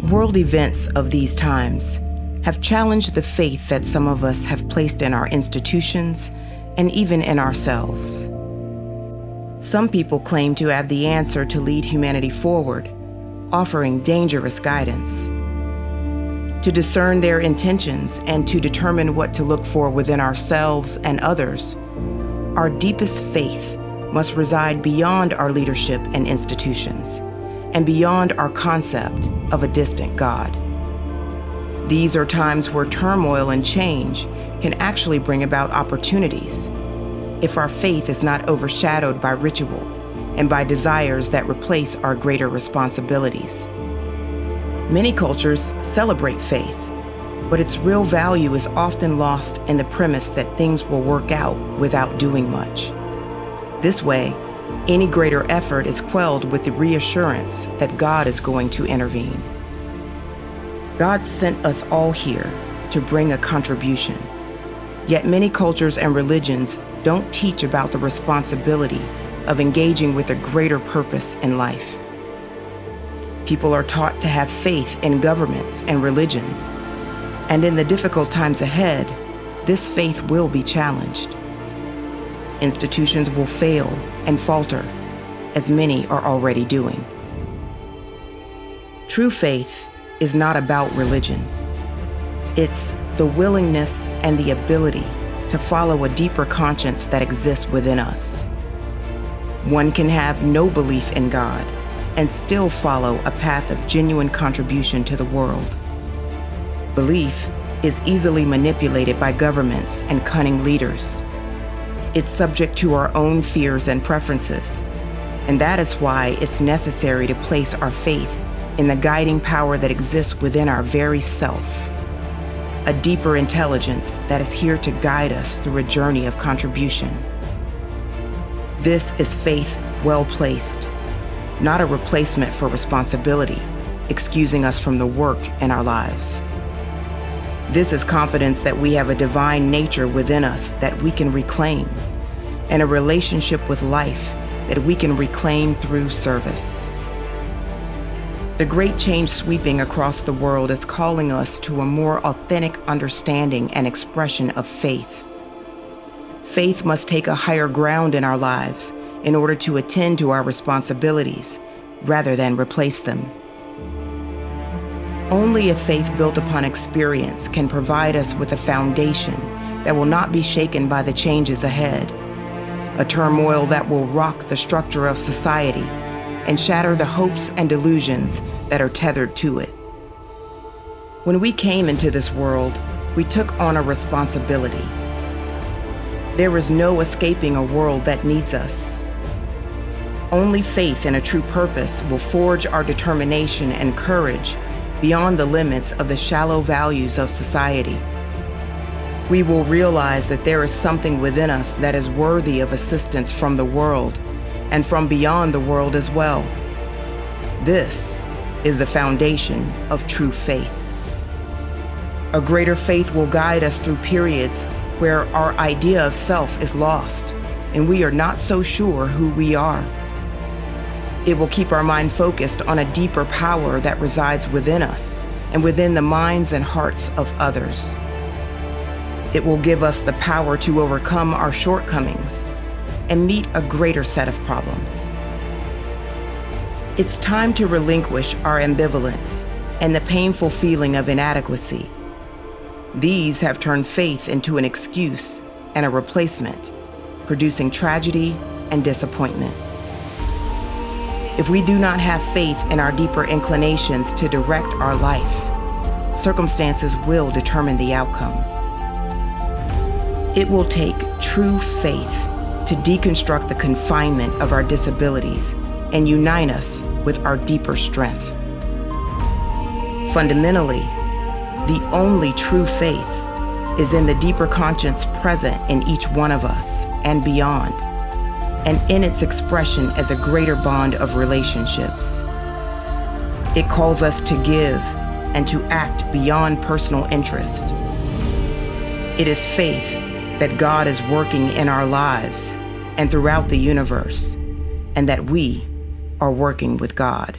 World events of these times have challenged the faith that some of us have placed in our institutions and even in ourselves. Some people claim to have the answer to lead humanity forward, offering dangerous guidance. To discern their intentions and to determine what to look for within ourselves and others, our deepest faith must reside beyond our leadership and institutions and beyond our concept of a distant God. These are times where turmoil and change can actually bring about opportunities if our faith is not overshadowed by ritual and by desires that replace our greater responsibilities. Many cultures celebrate faith, but its real value is often lost in the premise that things will work out without doing much. This way, any greater effort is quelled with the reassurance that God is going to intervene. God sent us all here to bring a contribution. Yet many cultures and religions don't teach about the responsibility of engaging with a greater purpose in life. People are taught to have faith in governments and religions, and in the difficult times ahead, this faith will be challenged. Institutions will fail and falter, as many are already doing. True faith is not about religion. It's the willingness and the ability to follow a deeper conscience that exists within us. One can have no belief in God and still follow a path of genuine contribution to the world. Belief is easily manipulated by governments and cunning leaders. It's subject to our own fears and preferences, and that is why it's necessary to place our faith in the guiding power that exists within our very self, a deeper intelligence that is here to guide us through a journey of contribution. This is faith well placed, not a replacement for responsibility, excusing us from the work in our lives. This is confidence that we have a divine nature within us that we can reclaim, and a relationship with life that we can reclaim through service. The great change sweeping across the world is calling us to a more authentic understanding and expression of faith. Faith must take a higher ground in our lives in order to attend to our responsibilities rather than replace them. Only a faith built upon experience can provide us with a foundation that will not be shaken by the changes ahead, a turmoil that will rock the structure of society and shatter the hopes and delusions that are tethered to it. When we came into this world, we took on a responsibility. There is no escaping a world that needs us. Only faith in a true purpose will forge our determination and courage beyond the limits of the shallow values of society. We will realize that there is something within us that is worthy of assistance from the world and from beyond the world as well. This is the foundation of true faith. A greater faith will guide us through periods where our idea of self is lost and we are not so sure who we are. It will keep our mind focused on a deeper power that resides within us and within the minds and hearts of others. It will give us the power to overcome our shortcomings and meet a greater set of problems. It's time to relinquish our ambivalence and the painful feeling of inadequacy. These have turned faith into an excuse and a replacement, producing tragedy and disappointment. If we do not have faith in our deeper inclinations to direct our life, circumstances will determine the outcome. It will take true faith to deconstruct the confinement of our disabilities and unite us with our deeper strength. Fundamentally, the only true faith is in the deeper conscience present in each one of us and beyond, and in its expression as a greater bond of relationships. It calls us to give and to act beyond personal interest. It is faith that God is working in our lives and throughout the universe, and that we are working with God.